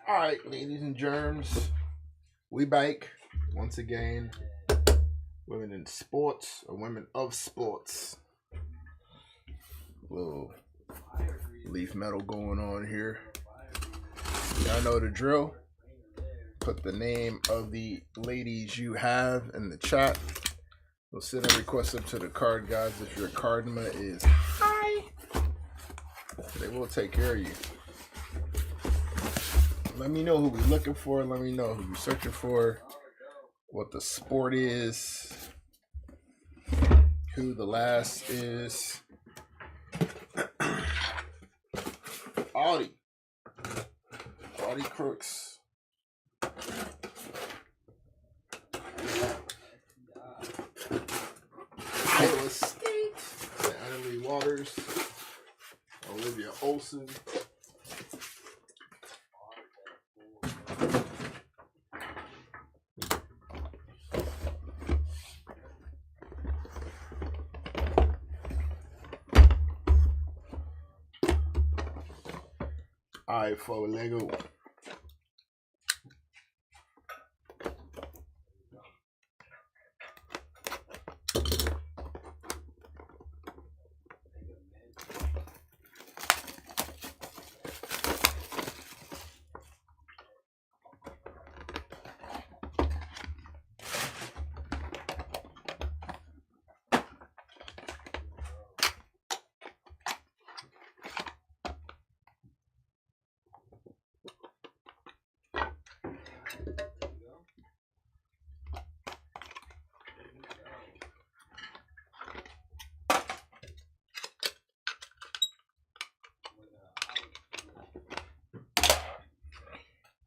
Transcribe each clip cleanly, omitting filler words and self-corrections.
All right, ladies and germs, we back once again. Women in sports or women of sports. Little leaf metal going on here. Y'all know the drill. Put the name of the ladies you have in the chat. We'll send a request up to the card guys. If your cardma is high, they will take care of you. Let me know who we're looking for. Let me know who you're searching for. What the sport is. Who the last is. Audi Crooks. Iowa State. Natalie Waters. Olivia Olson. For Lego.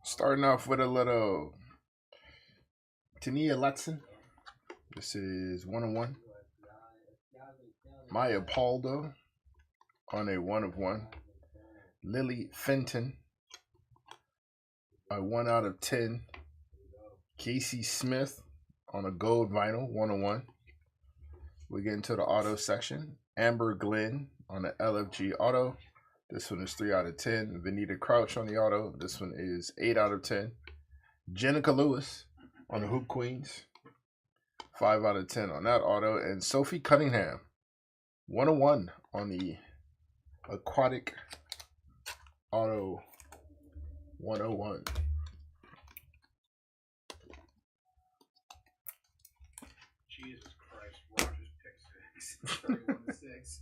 Starting off with a little Tania Letson. This is 101. Maya Paldo on a 1 of 1. Lily Fenton, a 1 out of 10. Casey Smith on a gold vinyl, 101. We get into the auto section. Amber Glenn on the LFG auto. This one is 3 out of 10. Vanita Crouch on the auto. This one is 8 out of 10. Jenica Lewis on the Hoop Queens. 5 out of 10 on that auto. And Sophie Cunningham. 101 on the Aquatic auto. 101. Jesus Christ. Rogers pick 6. 31 to 6.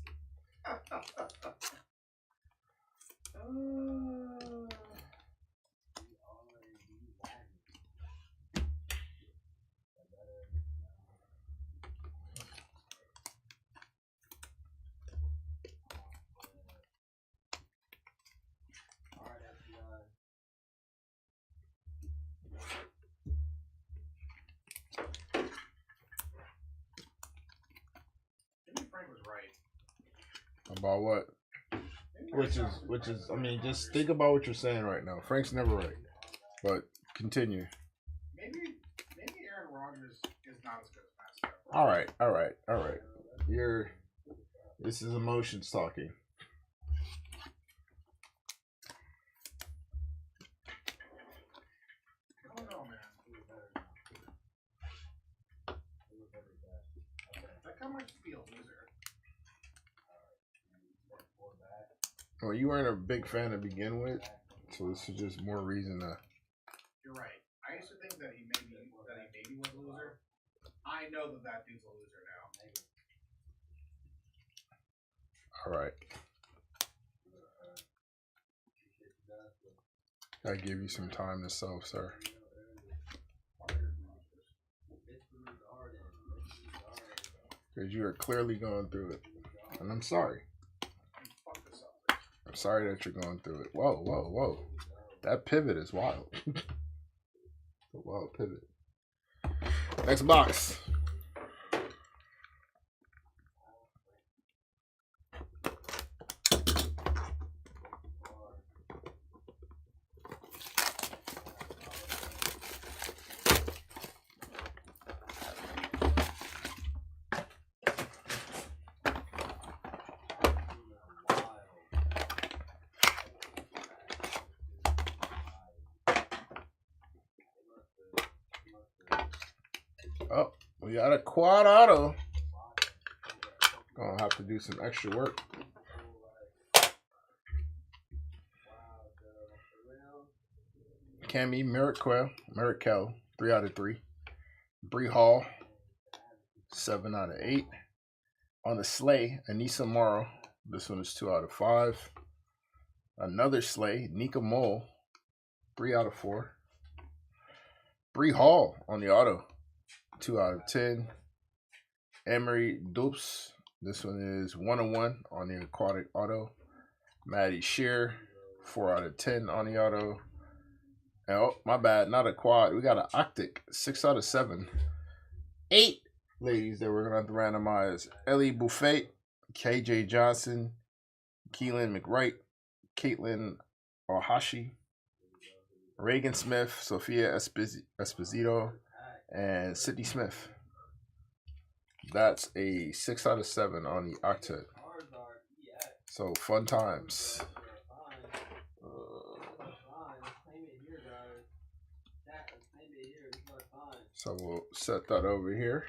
Frank was right. About what? Which is, I mean, just think about what you're saying right now. Frank's never right, but continue. Maybe Aaron Rodgers is not as good as Matt Stafford. All right. This is emotions talking. I don't know, man. Like how much feel loser? Well, you weren't a big fan to begin with, so this is just more reason to. You're right. I used to think that he maybe was a loser. I know that dude's a loser now. All right. I give you some time to self, sir. Because you are clearly going through it, and I'm sorry. I'm sorry that you're going through it. Whoa. That pivot is wild. It's a wild pivot. Next box. We got a quad auto. Gonna have to do some extra work. Cammy Miracle, 3 out of 3. Bree Hall, 7 out of 8. On the sleigh, Anissa Morrow. This one is 2 out of 5. Another sleigh, Nika Mole, 3 out of 4. Bree Hall on the auto, 2 out of 10. Emery Dupes. This one is 101 on the aquatic auto. Maddie Shear, 4 out of 10 on the auto. Oh, my bad, not a quad. We got an octic, 6 out of 7. 8 ladies that we're going to have to randomize. Ellie Buffet, KJ Johnson, Keelan McWright, Caitlin Ohashi, Reagan Smith, Sophia Esposito, and Sydney Smith. That's a 6 out of 7 on the octet. So fun times. So we'll set that over here.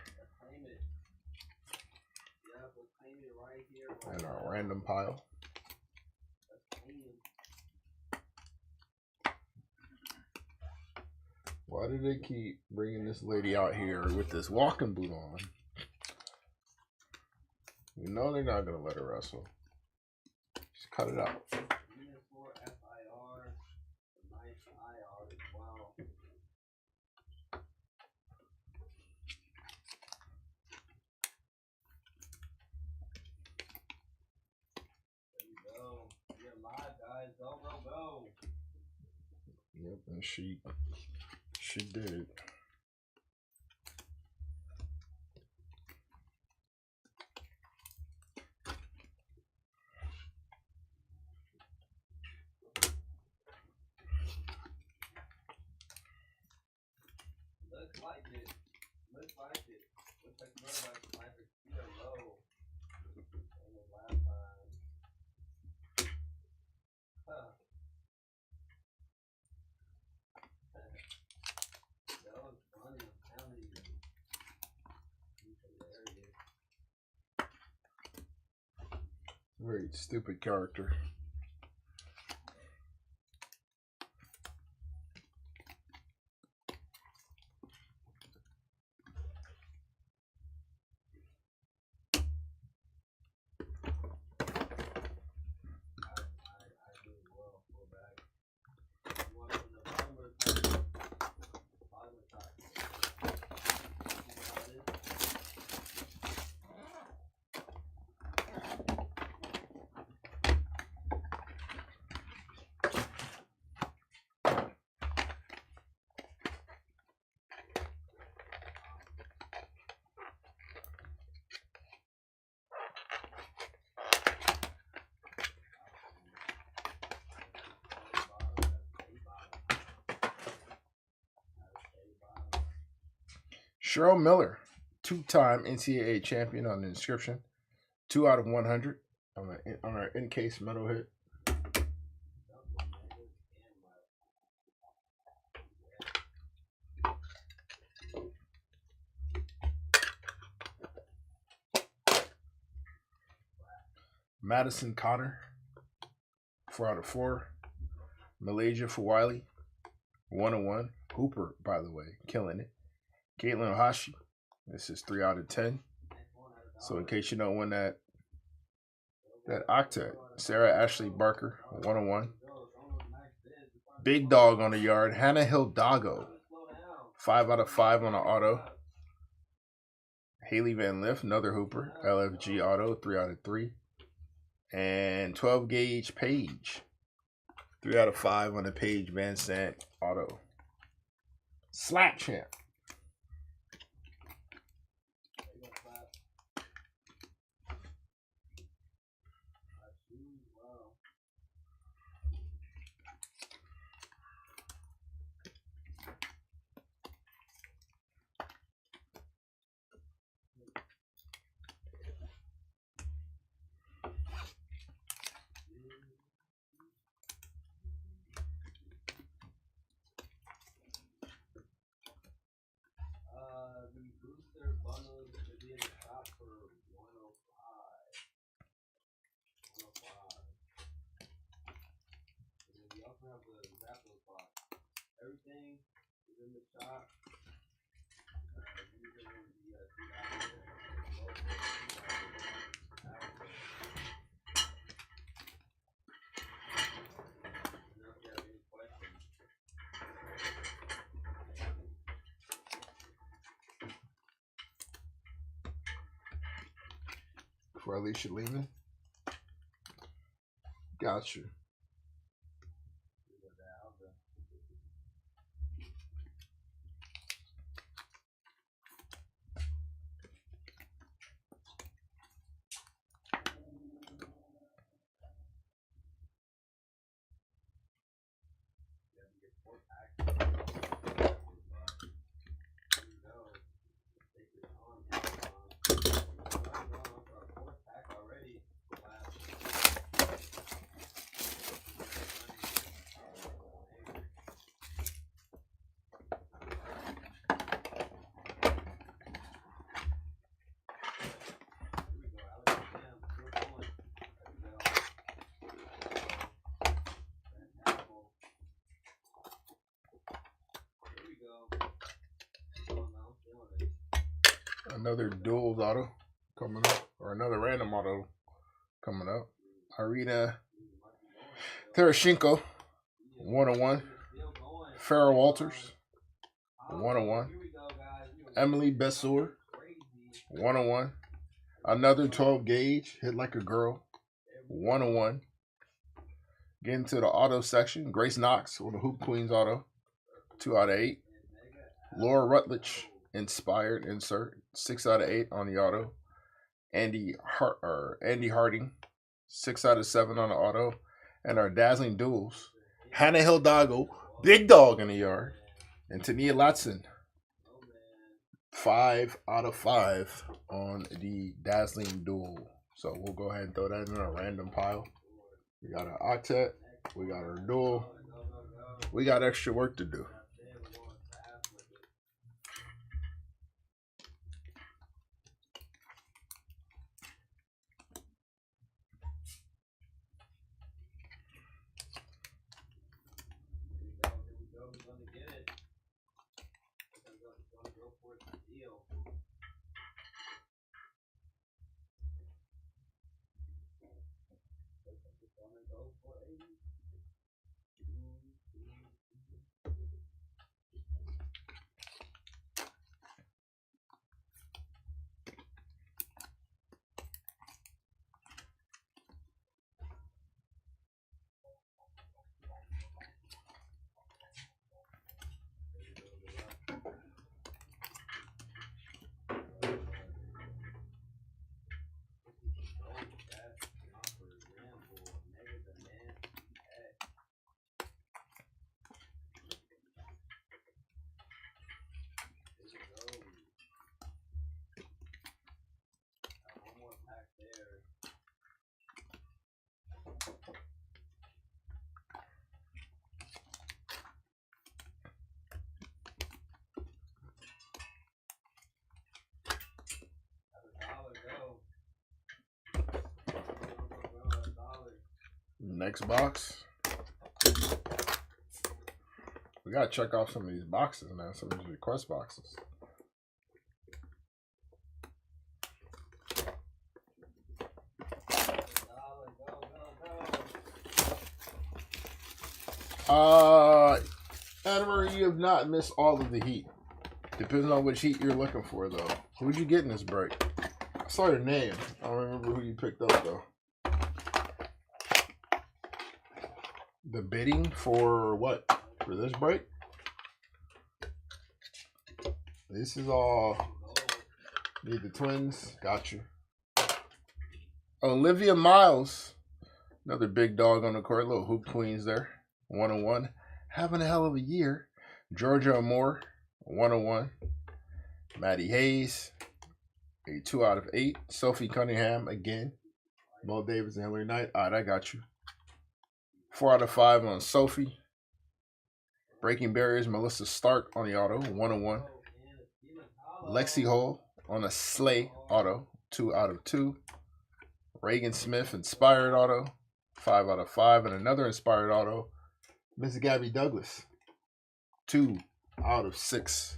And our random pile. Why do they keep bringing this lady out here with this walking boot on? You know they're not going to let her wrestle. Just cut it out. Yep, and she did. Looks like it. Looks like it. Looks like nobody's like it. You're low. And the last time. Huh. That was funny. I'm telling you. He's hilarious. Very stupid character. Cheryl Miller, 2-time NCAA champion on the inscription. 2 out of 100 on our in-case metal hit. Madison Connor, 4 out of 4. Malaysia for Wiley, 101. Hooper, by the way, killing it. Caitlin Ohashi, this is 3 out of 10. So in case you don't win that octet, Sarah Ashley Barker, 101. Big dog on the yard, Hannah Hildago, 5 out of 5 on the auto. Haley Van Liff, another Hooper, LFG auto, 3 out of 3. And 12 gauge Page, 3 out of 5 on the Page Van Sant auto. Slap champ. everything is in the shop. Usually you gotta see out there. If you have any questions. For Alicia Lehman. Gotcha. Another dual auto coming up, or another random auto coming up. Irina Tereshchenko, 101. Farrah Walters, 101. Emily Bessour, 101. Another 12 gauge, hit like a girl, 101. Getting to the auto section, Grace Knox with a Hoop Queens auto, 2 out of 8. Laura Rutledge, inspired insert, 6 out of 8 on the auto. Andy Harding, 6 out of 7 on the auto. And our dazzling duels, Hannah Hidalgo, big dog in the yard, and Tania Latson, 5 out of 5 on the dazzling duel. So we'll go ahead and throw that in a random pile. We got our octet, we got our duel, we got extra work to do. Next box. We gotta check off some of these boxes, man. Some of these request boxes. Anna, you have not missed all of the heat. Depends on which heat you're looking for, though. Who'd you get in this break? I saw your name. I don't remember who you picked up, though. The bidding for what? For this break? This is all. Need the twins. Got you. Olivia Miles. Another big dog on the court. Little Hoop Queens there. 101. Having a hell of a year. Georgia Amore. 101. Maddie Hayes. A 2 out of 8. Sophie Cunningham again. Mo Davis and Hillary Knight. All right, I got you. 4 out of 5 on Sophie. Breaking Barriers, Melissa Stark on the auto, 101. Lexi Hole on a Slay auto, 2 out of 2. Reagan Smith, inspired auto, 5 out of 5. And another inspired auto, Miss Gabby Douglas. 2 out of 6.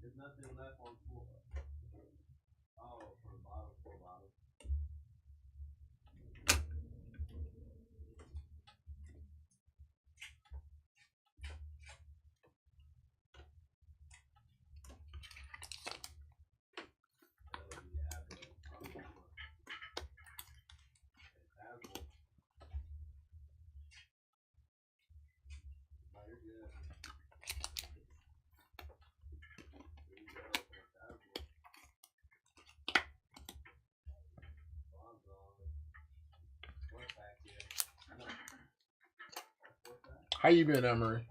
There's nothing left on four. Oh, from the bottom, four bottom. How you been, Emery?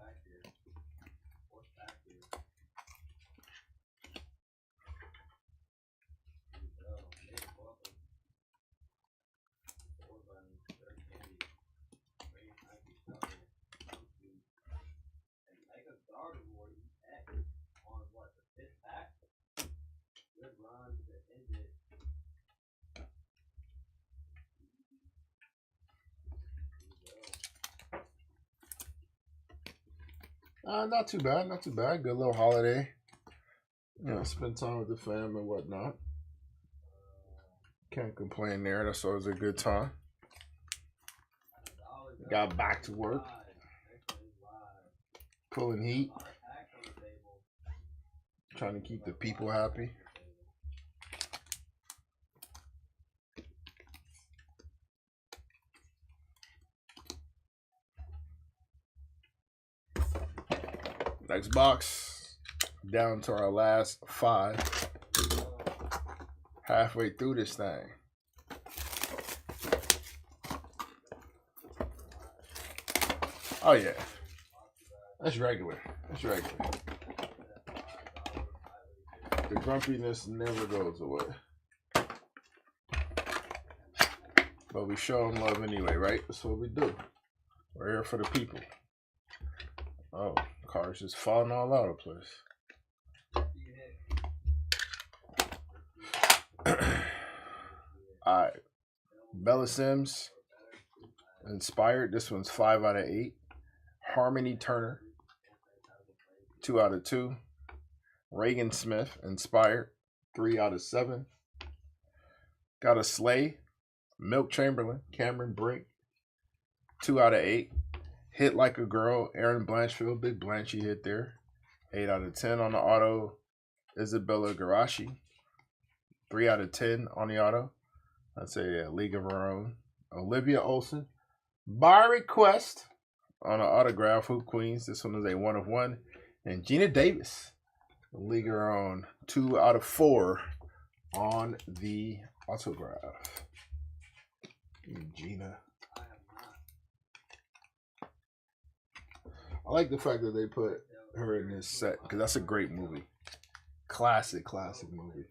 Not too bad, not too bad. Good little holiday. You know, spend time with the fam and whatnot. Can't complain there. That's always a good time. Got back to work. Pulling heat. Trying to keep the people happy. Next box, down to our last 5. Halfway through this thing. Oh yeah, that's regular. That's regular. The grumpiness never goes away. But we show them love anyway, right? That's what we do. We're here for the people. Oh. Cards just falling all over the place. Alright. Bella Sims. Inspired. This one's 5 out of 8. Harmony Turner. 2 out of 2. Reagan Smith. Inspired. 3 out of 7. Got a Slay. Milk Chamberlain. Cameron Brink. 2 out of 8. Hit Like a Girl, Aaron Blanchfield, big Blanchy hit there. 8 out of 10 on the auto. Isabella Garashi, 3 out of 10 on the auto. That's a League of Her Own. Olivia Olson, by request on an autograph. Hoop Queens, this one is a 1 of 1. And Gina Davis, League of Her Own, 2 out of 4 on the autograph. Gina. I like the fact that they put her in this set because that's a great movie. Classic movie.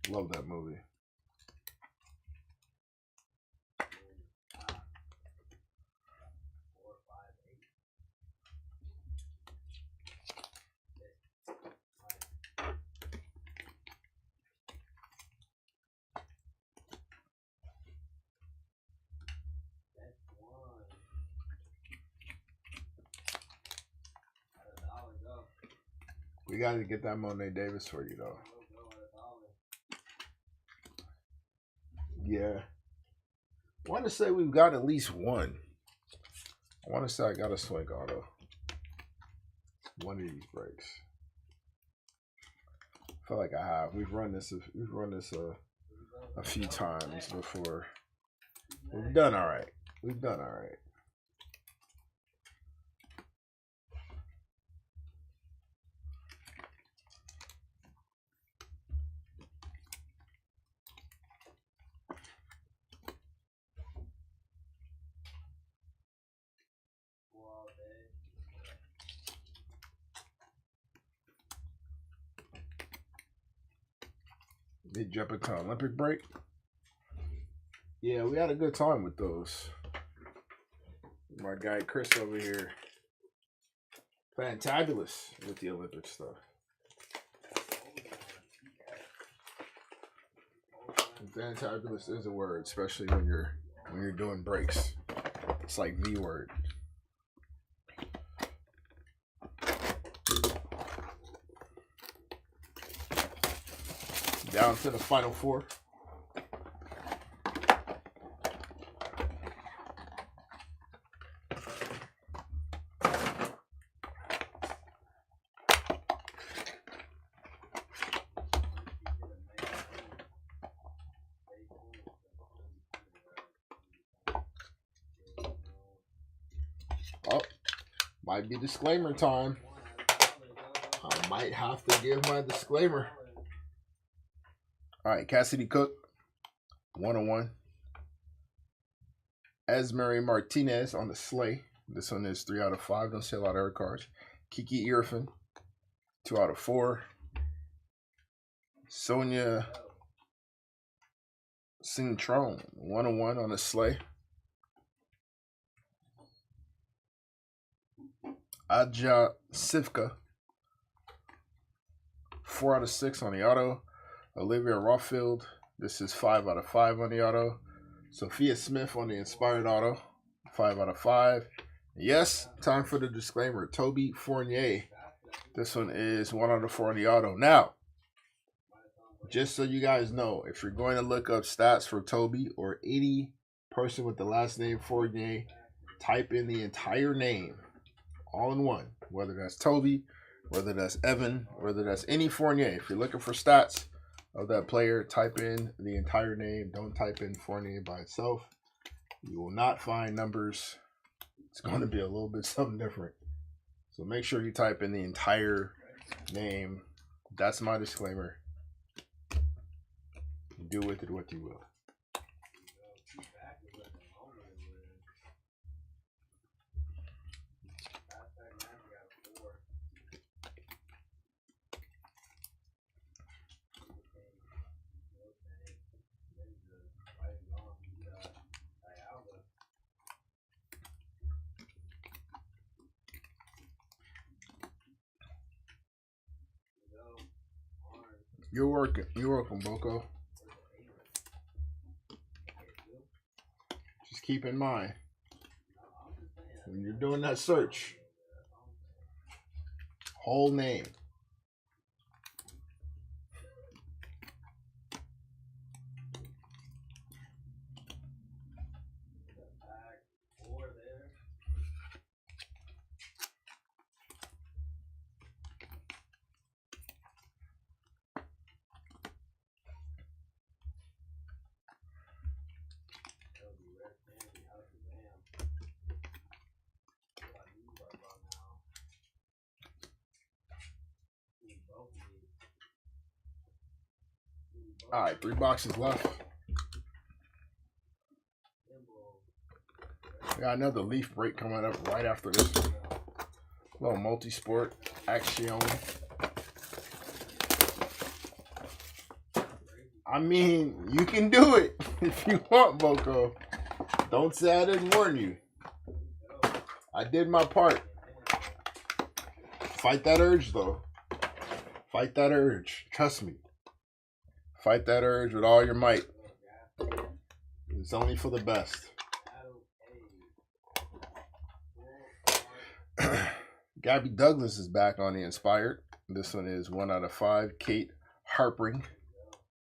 Love that movie. We got to get that Monet Davis for you, though. Yeah. I want to say we've got at least one. I want to say I got a swing auto. One of these breaks. I feel like I have. We've run this a few times before. We've done all right. We've done all right. They jump into Olympic break. Yeah, we had a good time with those. My guy Chris over here Fantabulous with the Olympic stuff. Fantabulous is a word, especially when you're doing breaks. It's like the word. Down to the final four. Oh, might be disclaimer time. I might have to give my disclaimer. All right, Cassidy Cook, 101. Esmery Martinez on the sleigh. This one is 3 out of 5. Don't see a lot of her cards. Kiki Irfan, 2 out of 4. Sonia Cintrone, 101 on the sleigh. Aja Sivka, 4 out of 6 on the auto. Olivia Rawfield, this is 5 out of 5 on the auto. Sophia Smith on the inspired auto, 5 out of 5. Yes, time for the disclaimer. Toby Fournier, this one is 1 out of 4 on the auto. Now, just so you guys know, if you're going to look up stats for Toby or any person with the last name Fournier, type in the entire name, all in one, whether that's Toby, whether that's Evan, whether that's any Fournier. If you're looking for stats of that player, type in the entire name. Don't type in Fournier by itself. You will not find numbers. It's going to be a little bit something different. So make sure you type in the entire name. That's my disclaimer. Do with it what you will. You're welcome, Boko. Just keep in mind, when you're doing that search, whole name. All right, 3 boxes left. We got another Leaf break coming up right after this one. A little multi-sport action. I mean, you can do it if you want, Boko. Don't say I didn't warn you. I did my part. Fight that urge, though. Fight that urge. Trust me. Fight that urge with all your might. It's only for the best. Gabby Douglas is back on the inspired. This one is 1 out of 5. Kate Harpring,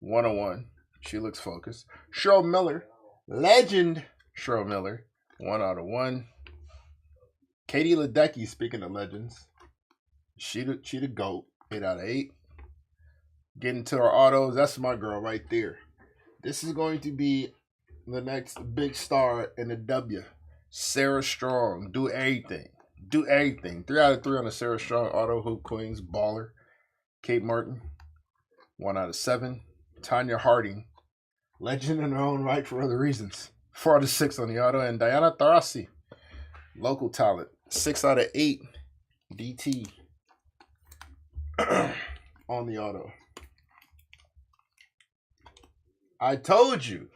101. She looks focused. Cheryl Miller, legend Cheryl Miller, 1 out of 1. Katie Ledecky, speaking of legends, she the GOAT, 8 out of 8. Getting to our autos, that's my girl right there. This is going to be the next big star in the W. Sarah Strong, do everything. Do everything. 3 out of 3 on the Sarah Strong auto. Hoop Queens, baller. Kate Martin, 1 out of 7. Tanya Harding, legend in her own right for other reasons, 4 out of 6 on the auto. And Diana Taurasi, local talent, 6 out of 8. DT on the auto. I told you.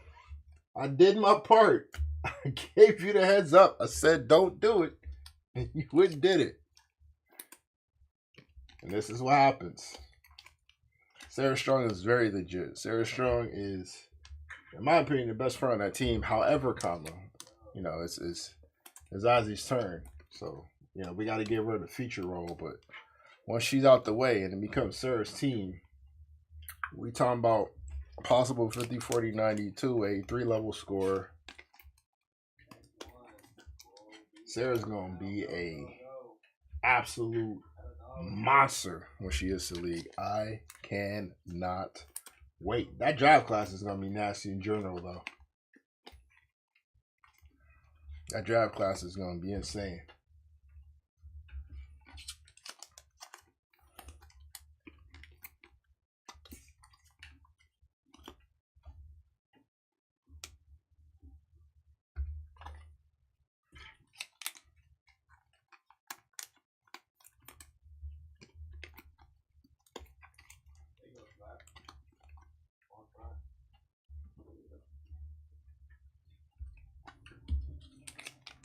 I did my part. I gave you the heads up. I said don't do it. And you went and did it. And this is what happens. Sarah Strong is very legit. Sarah Strong is, in my opinion, the best friend on that team. However, you know, it's Ozzy's turn. So, you know, we got to give her the feature role. But once she's out the way and it becomes Sarah's team, we talking about possible 50, 40, 92, a 3-level score. Sarah's going to be a absolute monster when she hits the league. I cannot wait. That drive class is going to be nasty in general, though. That drive class is going to be insane.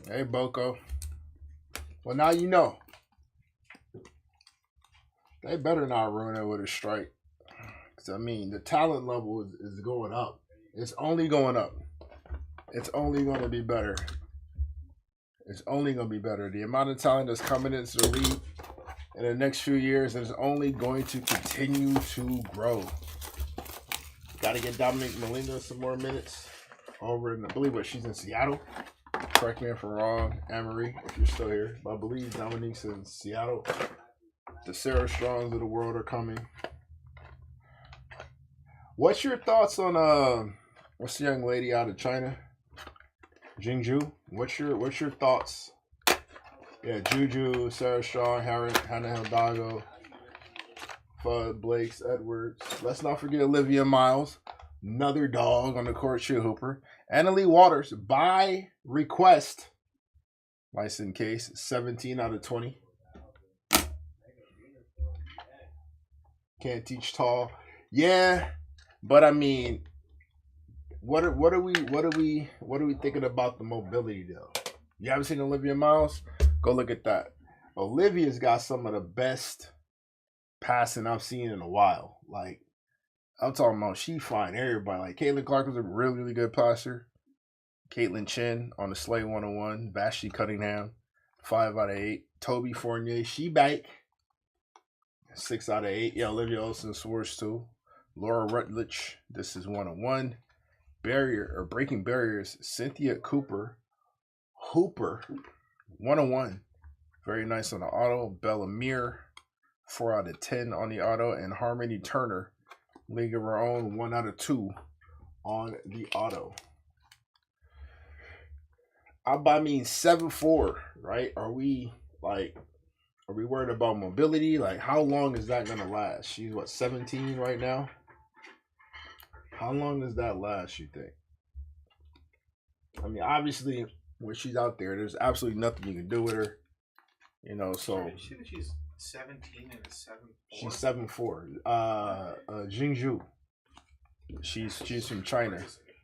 Hey, Boko. Well, now you know. They better not ruin it with a strike. Because, I mean, the talent level is going up. It's only going up. It's only going to be better. It's only going to be better. The amount of talent that's coming into the league in the next few years is only going to continue to grow. Got to get Dominic Molina some more minutes over in, I believe, she's in Seattle. Correct me if I'm wrong, Amory, if you're still here. But I believe Dominique's in Seattle. The Sarah Strongs of the world are coming. What's your thoughts on what's the young lady out of China? Jingju. What's your thoughts? Yeah, Juju, Sarah Strong, Hannah Hidalgo, Fudd, Blakes, Edwards. Let's not forget Olivia Miles. Another dog on the court, shoe hooper. Annalie Waters, by request. License case, 17 out of 20. Can't teach tall. Yeah, but I mean, what are we thinking about the mobility though? You haven't seen Olivia Miles? Go look at that. Olivia's got some of the best passing I've seen in a while. Like, I'm talking about she fine everybody. Like, Caitlin Clark was a really, really good passer. Caitlin Chen on the Slay 101. Vashti Cunningham, 5 out of 8. Toby Fournier, she back. 6 out of 8. Yeah, Olivia Olsen Swords too. Laura Rutledge, this is 101. Breaking Barriers, Cynthia Hooper, 101. Very nice on the auto. Bella Mir, 4 out of 10 on the auto. And Harmony Turner, League of Her Own, 1 out of 2 on the auto. I mean 7-4, right? Are we worried about mobility? Like, how long is that gonna last? She's what, 17 right now? How long does that last, you think? I mean, obviously, when she's out there, there's absolutely nothing you can do with her. You know, so She's 17 and a 7-4. she's 7-4. Jingju. She's from China.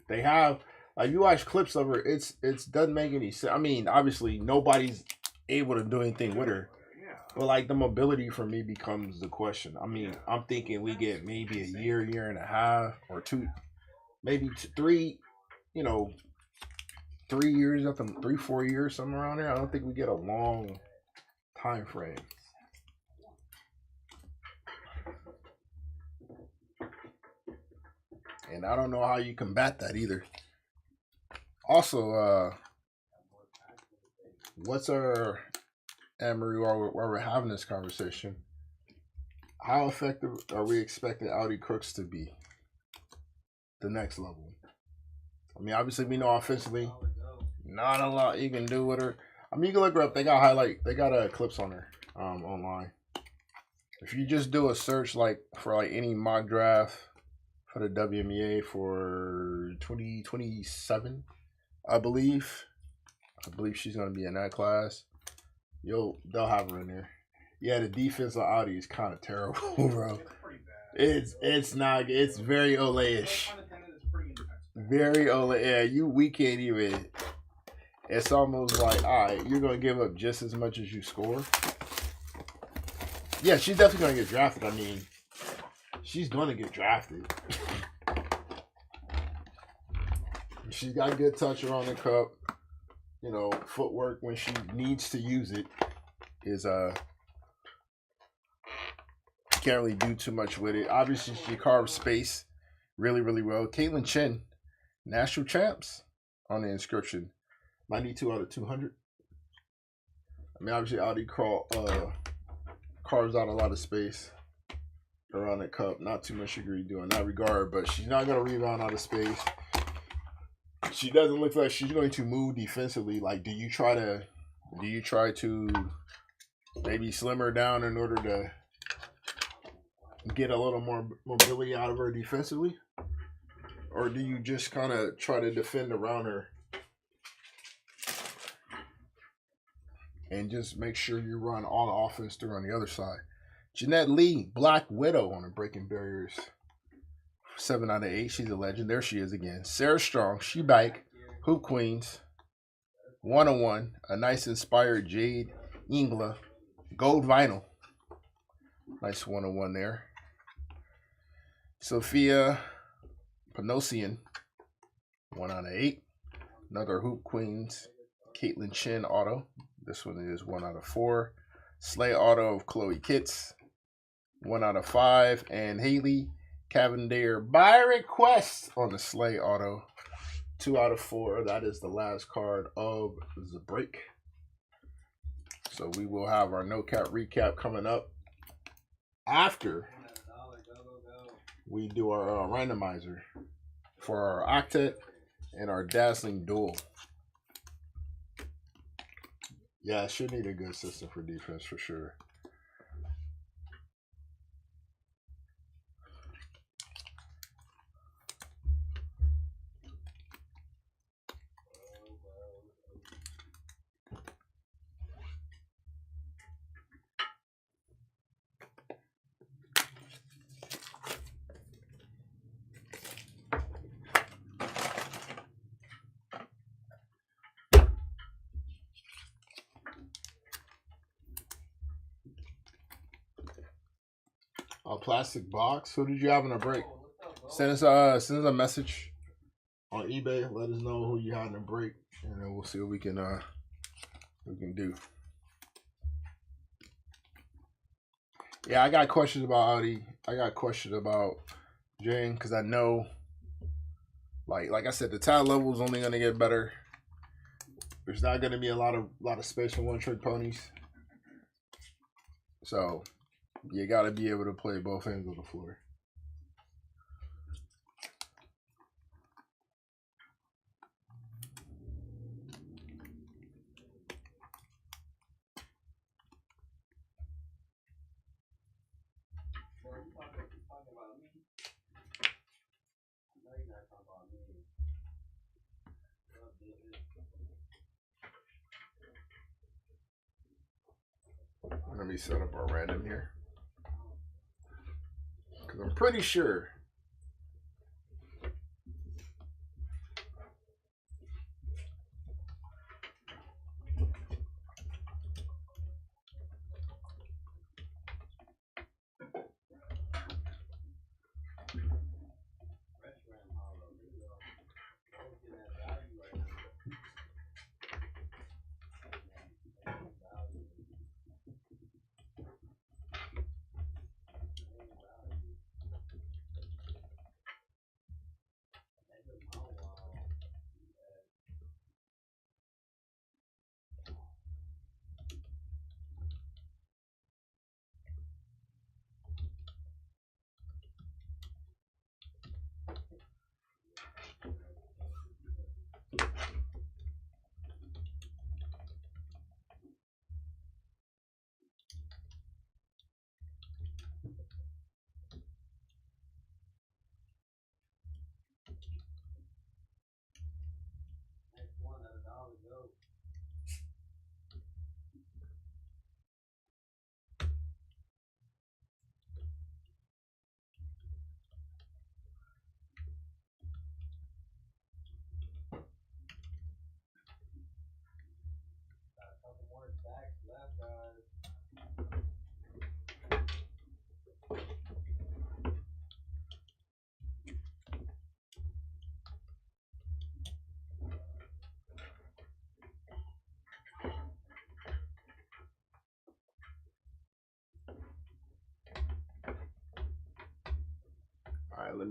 They have, like, you watch clips of her, it's doesn't make any sense. I mean, obviously nobody's able to do anything with her. Yeah. But like, the mobility for me becomes the question. I mean, I'm thinking we get maybe a year and a half, or 2, maybe 3, 3 years up to 3-4 years, somewhere around there. I don't think we get a long time frame. And I don't know how you combat that either. Also, what's our, Anne-Marie, while we're having this conversation, how effective are we expecting Audi Crooks to be? The next level. I mean, obviously we know offensively, not a lot you can do with her. I mean, you can look her up. They got clips on her online. If you just do a search for any mock draft for the WNBA for 2027, I believe she's gonna be in that class. They'll have her in there. Yeah, the defense on Audi is kind of terrible, bro. It's pretty bad. It's not. It's very Ole-ish. Very Ole. Yeah, we can't even. It's almost like, all right, you're gonna give up just as much as you score. Yeah, she's definitely gonna get drafted. I mean, she's gonna get drafted. She's got good touch around the cup. You know, footwork when she needs to use it is can't really do too much with it. Obviously, she carves space really, really well. Caitlin Chen, national champs on the inscription. 92 out of 200. I mean, obviously, Audi carves out a lot of space around the cup. Not too much she can really do in that regard, but she's not going to rebound out of space. She doesn't look like she's going to move defensively. Like, do you try to maybe slim her down in order to get a little more mobility out of her defensively? Or do you just kind of try to defend around her and just make sure you run all the offense through on the other side? Jeanette Lee, Black Widow on the Breaking Barriers. 7 out of 8. She's a legend. There she is again. Sarah Strong, she back. Hoop Queens. 101. A nice inspired Jade Ingla. Gold vinyl. Nice 101 there. Sophia Panosian. 1 out of 8. Another Hoop Queens. Caitlin Chen auto. This one is 1 out of 4. Slay auto of Chloe Kitts. 1 out of 5. And Haley Cavender by request on the Slay auto. 2 out of 4. That is the last card of the break. So we will have our no cap recap coming up after we do our randomizer for our octet and our dazzling duel. Yeah, I should need a good system for defense for sure. A plastic box. Who did you have in a break? Send us a message on eBay. Let us know who you had in a break, and then we'll see what we can do. Yeah, I got questions about Audi. I got questions about Jane because I know, like I said, the talent level is only gonna get better. There's not gonna be a lot of space for one-trick ponies. So you got to be able to play both ends of the floor. Let me set up our random here. Because I'm pretty sure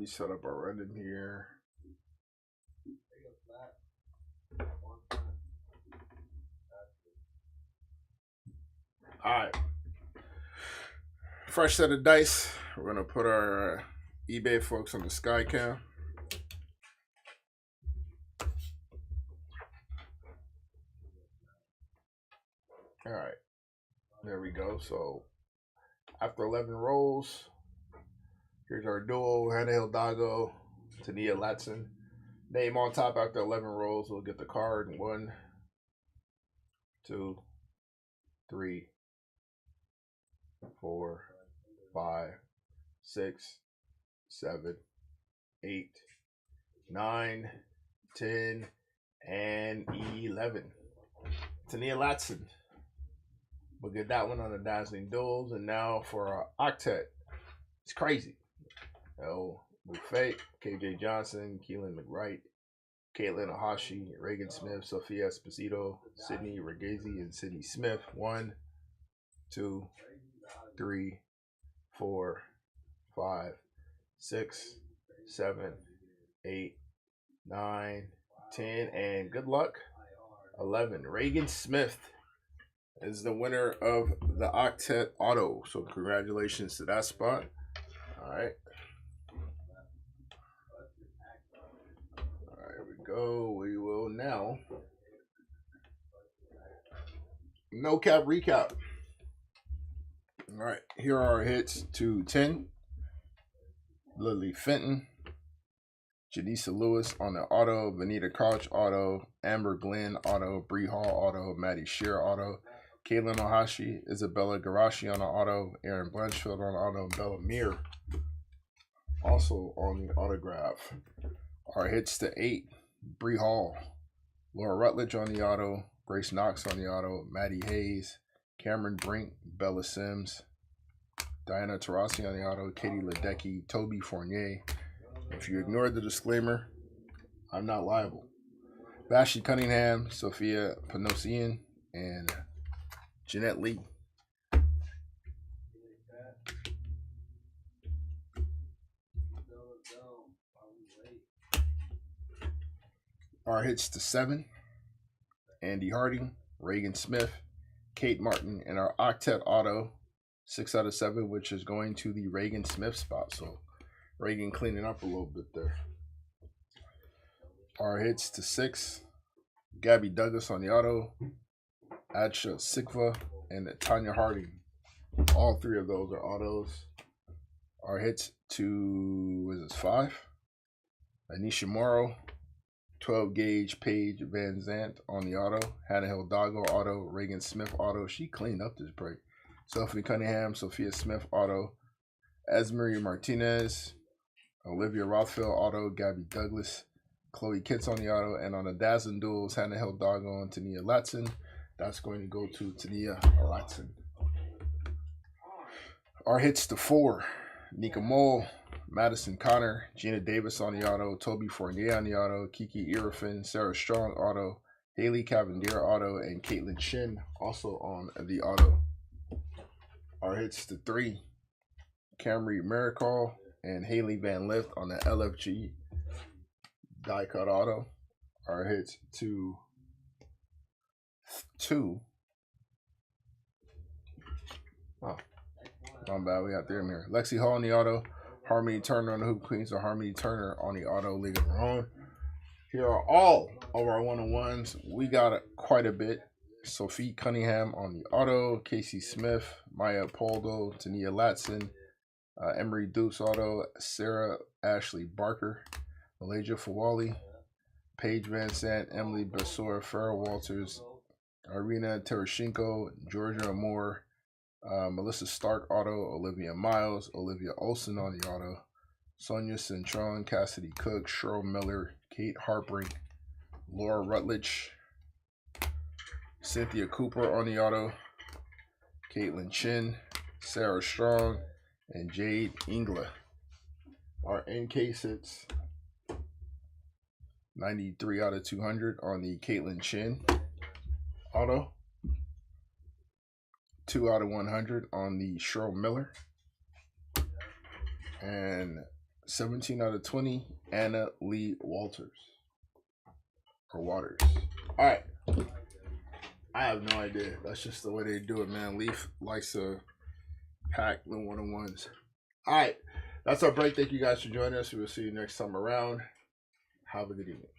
me set up our random here. Alright. Fresh set of dice. We're gonna put our eBay folks on the SkyCam. Alright. There we go. So after 11 rolls, here's our duo, Hannah Hidalgo, Tania Latson. Name on top after 11 rolls. We'll get the card. 1, 2, 3, 4, 5, 6, 7, 8, 9, 10, and 11. Tania Latson. We'll get that one on the Dazzling Duels. And now for our octet. It's crazy. El Buffet, KJ Johnson, Keelan McWright, Caitlin Ohashi, Reagan Smith, Sophia Esposito, Sydney Regazi, and Sydney Smith. 1, 2, 3, 4, 5, 6, 7, 8, 9, 10, and good luck. 11. Reagan Smith is the winner of the Octet Auto. So congratulations to that spot. All right. All right, here we go. We will now no cap recap. All right, here are our hits to 10. Lily Fenton, Janisa Lewis on the auto, Vanita Couch auto, Amber Glenn auto, Bree Hall auto, Maddie Shear auto, Caitlin Ohashi, Isabella Garashi on the auto, Aaron Blanchfield on the auto, Bella Meir also on the autograph. Our hits to 8, Bree Hall, Laura Rutledge on the auto, Grace Knox on the auto, Maddie Hayes, Cameron Brink, Bella Sims, Diana Taurasi on the auto, Katie Ledecky, Toby Fournier. If you ignored the disclaimer, I'm not liable. Vashti Cunningham, Sophia Panosian, and Jeanette Lee. Our hits to 7, Andy Harding, Reagan Smith, Kate Martin, and our Octet Auto, 6 out of 7, which is going to the Reagan Smith spot. So Reagan cleaning up a little bit there. Our hits to 6, Gabby Douglas on the auto, Adsha Sikva, and Tanya Harding. All 3 of those are autos. Our hits to, is this 5? Anisha Morrow, 12 gauge Paige Van Zant on the auto, Hannah Hidalgo auto, Reagan Smith auto. She cleaned up this break. Sophie Cunningham, Sophia Smith auto, Esmery Martinez, Olivia Rothfield auto, Gabby Douglas, Chloe Kitts on the auto, and on the Dazzling Duels, Hannah Hidalgo and Tania Latson. That's going to go to Tania Latson. Our hits to 4, Nika Mole, Madison Connor, Gina Davis on the auto, Toby Fournier on the auto, Kiki Irafin, Sarah Strong auto, Haley Cavendier auto, and Caitlin Shin also on the auto. Our hits to 3, Camry Miracle and Haley Van Lift on the LFG die cut auto. Our hits to 2. Oh, my bad. We got them here. Lexi Hall on the auto, Harmony Turner on the Hoop Queens, or Harmony Turner on the auto, League of Her Own. Here are all of our one-on-ones. We got quite a bit. Sophie Cunningham on the auto, Casey Smith, Maya Poldo, Tania Latson, Emery Dukes auto, Sarah Ashley Barker, Malaysia Fawali, Paige Van Sant, Emily Besor, Farrah Walters, Irina Tereshchenko, Georgia Moore, Melissa Stark auto, Olivia Miles, Olivia Olsen on the auto, Sonia Cintron, Cassidy Cook, Cheryl Miller, Kate Harbrink, Laura Rutledge, Cynthia Cooper on the auto, Caitlin Chin, Sarah Strong, and Jade Ingla. Our NK sits 93 out of 200 on the Caitlin Chin auto, 2 out of 100 on the Cheryl Miller, and 17 out of 20, Anna Lee Walters. Or Waters. All right. I have no idea. That's just the way they do it, man. Leaf likes to pack the one-on-ones. All right. That's our break. Thank you guys for joining us. We will see you next time around. Have a good evening.